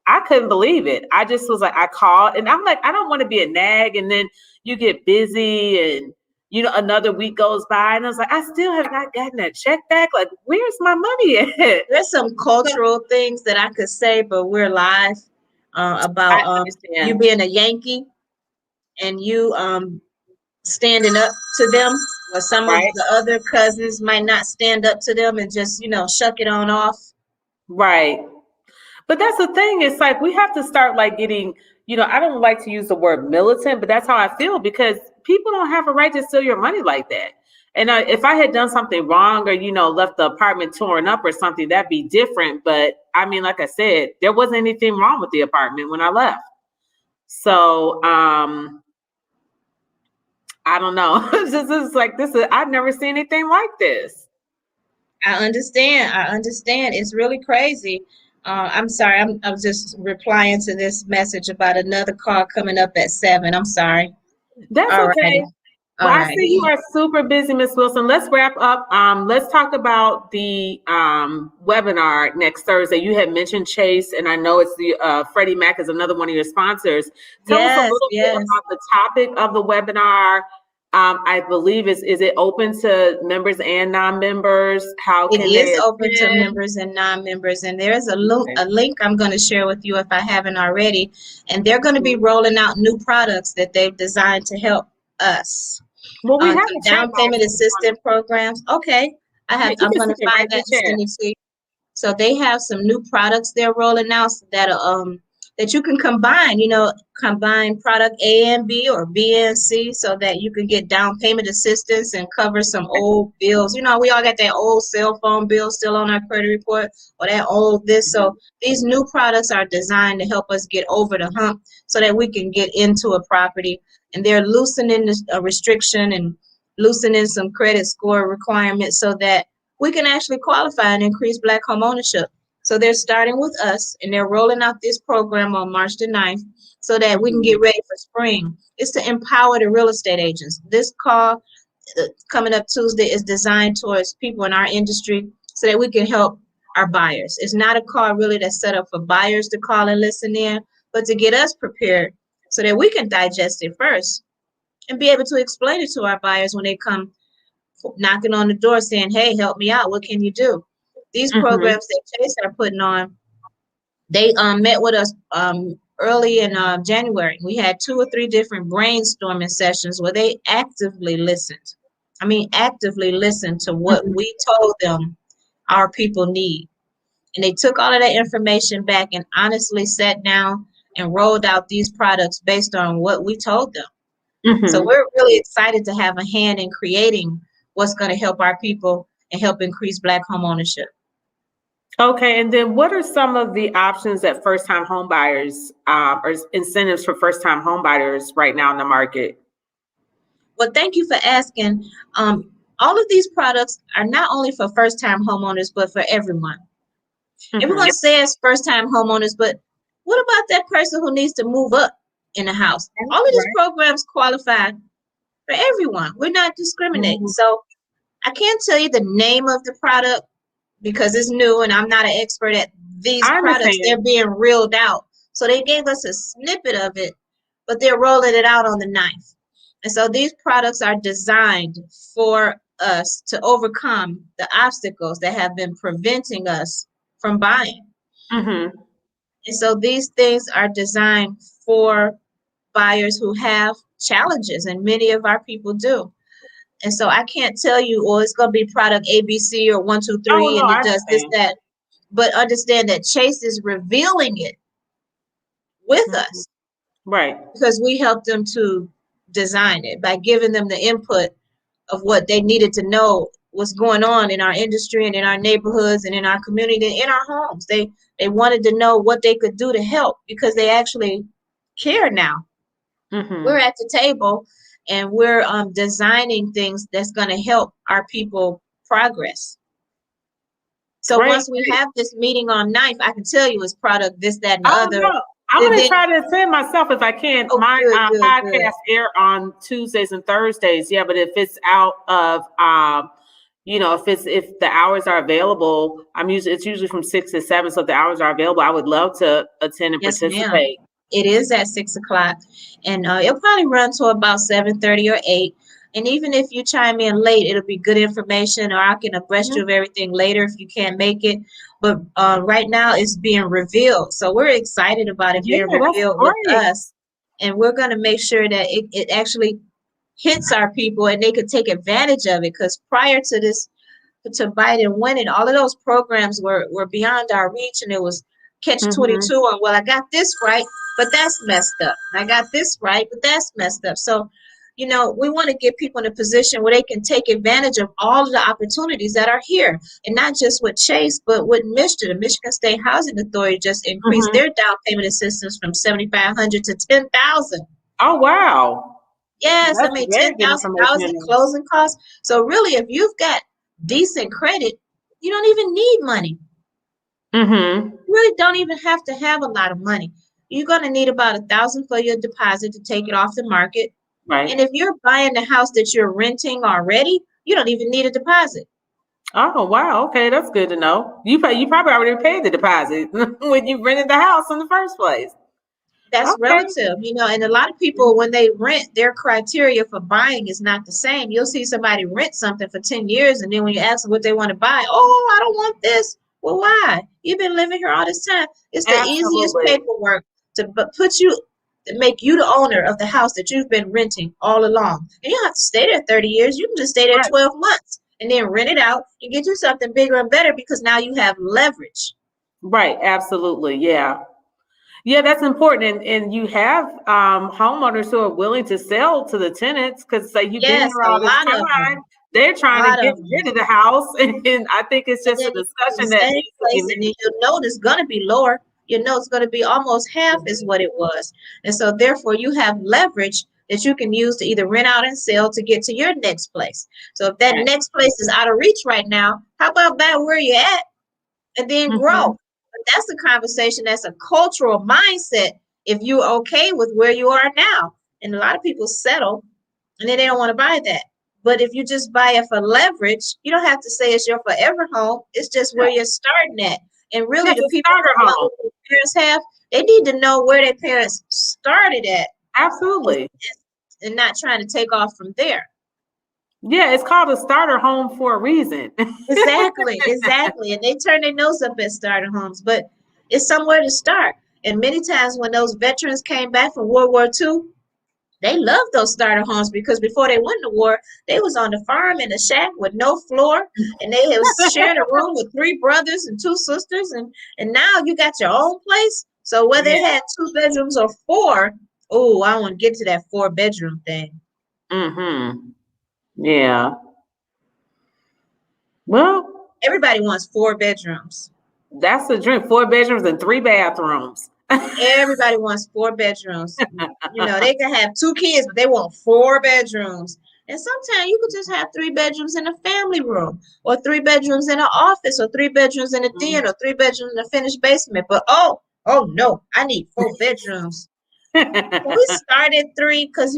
I couldn't believe it. I just was like, I called, and I'm like, I don't want to be a nag, and then you get busy, and another week goes by, and I was like, I still have not gotten that check back. Like, where's my money at? There's some cultural things that I could say, but we're live about you being a Yankee and you standing up to them, or some of the other cousins might not stand up to them and just shuck it on off. Right. But that's the thing. It's like we have to start like getting, I don't like to use the word militant, but that's how I feel, because people don't have a right to steal your money like that. And if I had done something wrong or, left the apartment torn up or something, that'd be different. But I mean, like I said, there wasn't anything wrong with the apartment when I left. So I don't know. It's like I've never seen anything like this. I understand. It's really crazy. I'm sorry. I'm just replying to this message about another call coming up at 7. I'm sorry. That's okay. Well, I see you are super busy, Ms. Wilson. Let's wrap up. Let's talk about the webinar next Thursday. You had mentioned Chase, and I know it's the Freddie Mac is another one of your sponsors. Tell us a little bit about the topic of the webinar. I believe is it open to members and non-members? It is open to members and non-members, and there's a link I'm going to share with you if I haven't already. And they're going to be rolling out new products that they've designed to help us. Well, we have down payment assistance programs. Okay, I'm going to find that and send it to you. So they have some new products they're rolling out that that you can combine product A and B or B and C so that you can get down payment assistance and cover some old bills. We all got that old cell phone bill still on our credit report or that old this. So these new products are designed to help us get over the hump so that we can get into a property. And they're loosening a restriction and loosening some credit score requirements so that we can actually qualify and increase Black home ownership. So they're starting with us, and they're rolling out this program on March the 9th so that we can get ready for spring. It's to empower the real estate agents. This call coming up Tuesday is designed towards people in our industry so that we can help our buyers. It's not a call really that's set up for buyers to call and listen in, but to get us prepared so that we can digest it first and be able to explain it to our buyers when they come knocking on the door saying, hey, help me out. What can you do? These programs that Chase are putting on, they met with us early in January. We had 2 or 3 different brainstorming sessions where they actively listened. Actively listened to what we told them our people need. And they took all of that information back and honestly sat down and rolled out these products based on what we told them. So we're really excited to have a hand in creating what's going to help our people and help increase Black home ownership. Okay, and then what are some of the options that first-time home buyers or incentives for first-time home buyers right now in the market? Well, thank you for asking. All of these products are not only for first-time homeowners, but for everyone. Everyone says first-time homeowners, but what about that person who needs to move up in the house? All of these programs qualify for everyone. We're not discriminating. So I can't tell you the name of the product because it's new and I'm not an expert at these products. They're being reeled out. So they gave us a snippet of it, but they're rolling it out on the 9th. And so these products are designed for us to overcome the obstacles that have been preventing us from buying. And so these things are designed for buyers who have challenges, and many of our people do. And so I can't tell you, well, it's going to be product ABC or 1, 2, 3, and it does this, that. But understand that Chase is revealing it with us. Right. Because we helped them to design it by giving them the input of what they needed to know what's going on in our industry and in our neighborhoods and in our community and in our homes. They wanted to know what they could do to help because they actually care now. We're at the table and we're designing things that's going to help our people progress. So once we have this meeting on 9th, I can tell you it's product this, that, and the other. No. I'm going to try to attend myself if I can. My podcast air on Tuesdays and Thursdays. Yeah, but if it's out of, if the hours are available, it's usually from 6 to 7. So if the hours are available, I would love to attend and participate. Ma'am. It is at 6 o'clock, and it'll probably run to about 7:30 or 8. And even if you chime in late, it'll be good information, or I can abreast you of everything later if you can't make it. But right now, it's being revealed, so we're excited about it being revealed with us, and we're going to make sure that it actually hits our people and they could take advantage of it. Because prior to this, to Biden winning, all of those programs were beyond our reach, and it was catch-22 on, well, I got this right, but that's messed up. I got this right, but that's messed up. So, we want to get people in a position where they can take advantage of all of the opportunities that are here, and not just with Chase, but with Michigan. The Michigan State Housing Authority just increased their down payment assistance from $7,500 to $10,000. Oh, wow. Yes, $10,000 in closing costs. So really, if you've got decent credit, you don't even need money. You really don't even have to have a lot of money. You're going to need about $1,000 for your deposit to take it off the market. Right. And if you're buying the house that you're renting already, you don't even need a deposit. Oh, wow. Okay, that's good to know. You probably already paid the deposit when you rented the house in the first place. That's relative, and a lot of people, when they rent, their criteria for buying is not the same. You'll see somebody rent something for 10 years, and then when you ask them what they want to buy, oh, I don't want this. Well, why? You've been living here all this time. It's the easiest paperwork to make you the owner of the house that you've been renting all along. And you don't have to stay there 30 years. You can just stay there 12 months and then rent it out and get you something bigger and better because now you have leverage. Right. Absolutely. Yeah. Yeah, that's important. And you have homeowners who are willing to sell to the tenants because say you've been Yes, here a all this lot of time. them. They're A trying to lot get of them. rid of the house. And I think it's And just a then you go to the discussion that same needs to be place, and then made. you'll know it's going to be lower. You know it's going to be almost half is what it was. And so therefore you have leverage that you can use to either rent out and sell to get to your next place. So if that next place is out of reach right now, how about buy where you're at and then Mhm. grow? But that's a conversation, that's a cultural mindset if you're okay with where you are now. And a lot of people settle and then they don't want to buy that. But if you just buy it for leverage, you don't have to say it's your forever home. It's just where you're starting at. And really, Just the a people starter who know home. what their parents have, they need to know where their parents started at Absolutely. and not trying to take off from there. Yeah, it's called a starter home for a reason. Exactly, exactly. And they turn their nose up at starter homes, but it's somewhere to start. And many times when those veterans came back from World War II, they loved those starter homes because before they went to war, they was on the farm in a shack with no floor, and they was sharing a room with three brothers and two sisters, and now you got your own place. So whether they Yeah. had two bedrooms or four, oh, I want to get to that 4 bedroom thing. Mm-hmm. Yeah. Well, Everybody wants 4 bedrooms. that's the dream. 4 bedrooms and 3 bathrooms. Everybody wants 4 bedrooms. You know, they can have 2 kids, but they want 4 bedrooms. And sometimes you could just have 3 bedrooms in a family room, or 3 bedrooms in an office, or 3 bedrooms in a den, or 3 bedrooms in a finished basement. But oh no, I need 4 bedrooms. Can we start at three? Because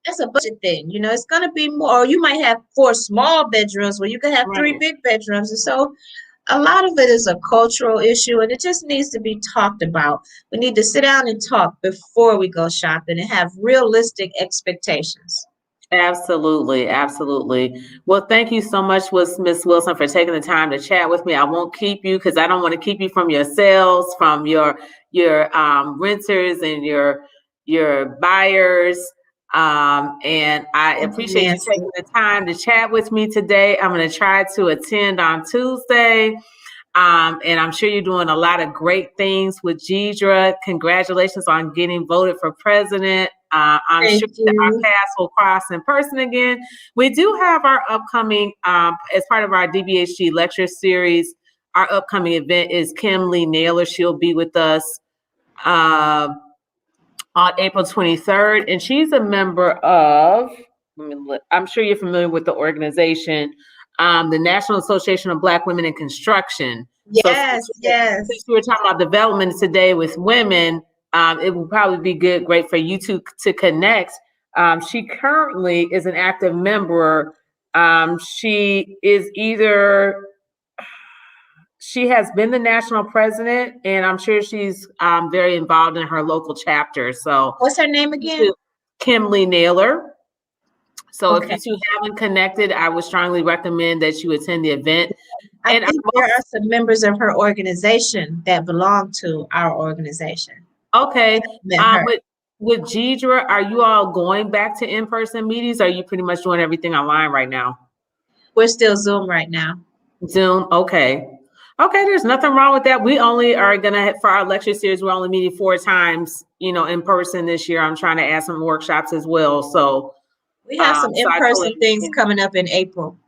that's a budget thing. You know, it's gonna be more. Or you might have 4 small bedrooms where you can have three Right. big bedrooms. And so a lot of it is a cultural issue and it just needs to be talked about. We need to sit down and talk before we go shopping and have realistic expectations. Absolutely, absolutely. Well, thank you so much, Miss Wilson, for taking the time to chat with me. I won't keep you because I don't want to keep you from your sales, from your renters and your buyers. And I Thank you, appreciate you Nancy. taking the time to chat with me today. I'm going to try to attend on Tuesday. And I'm sure you're doing a lot of great things with Deidre. Congratulations on getting voted for president. I'm Thank sure that our you. paths will cross in person again. We do have our upcoming, as part of our DBHG lecture series, our upcoming event is Kim Lee Naylor. She'll be with us uh, on April 23rd, and she's a member of, I'm sure you're familiar with the organization, the National Association of Black Women in Construction. So Yes, yes. since we were talking about development today with women, it would probably be great for you to connect. She currently is an active member. She is either she has been the national president, and I'm sure she's very involved in her local chapter. So, What's her name again? Kim Lee Naylor. So, if Okay. you two haven't connected, I would strongly recommend that you attend the event. I And I'm think there are some members of her organization that belong to our organization. okay. Met her. With Deidre, are you all going back to in-person meetings? Or are you pretty much doing everything online right now? We're still Zoom right now. Zoom. Okay. Okay, there's nothing wrong with that. We only are gonna for our lecture series, we're only meeting 4 times, in person this year. I'm trying to add some workshops as well. So We have some so I totally in-person things understand. coming up in April.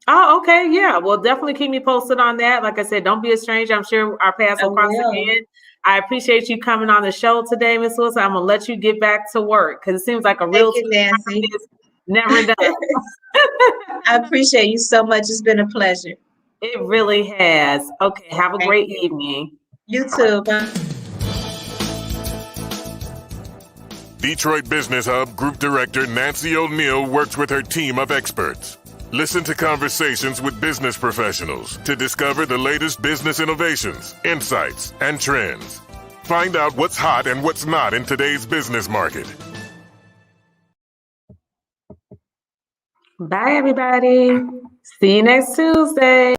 Oh, okay, yeah. Well, definitely keep me posted on that. Like I said, don't be a stranger. I'm sure our paths I will cross will. again. I appreciate you coming on the show today, Miss Wilson. I'm gonna let you get back to work because it seems like a Thank real you, Nancy. is never done. I appreciate you so much. It's been a pleasure. It really has. Okay, have a Thank great you. evening. You too. Bye. Detroit Business Hub Group Director Nancy O'Neill works with her team of experts. Listen to conversations with business professionals to discover the latest business innovations, insights, and trends. Find out what's hot and what's not in today's business market. Bye, everybody. See you next Tuesday.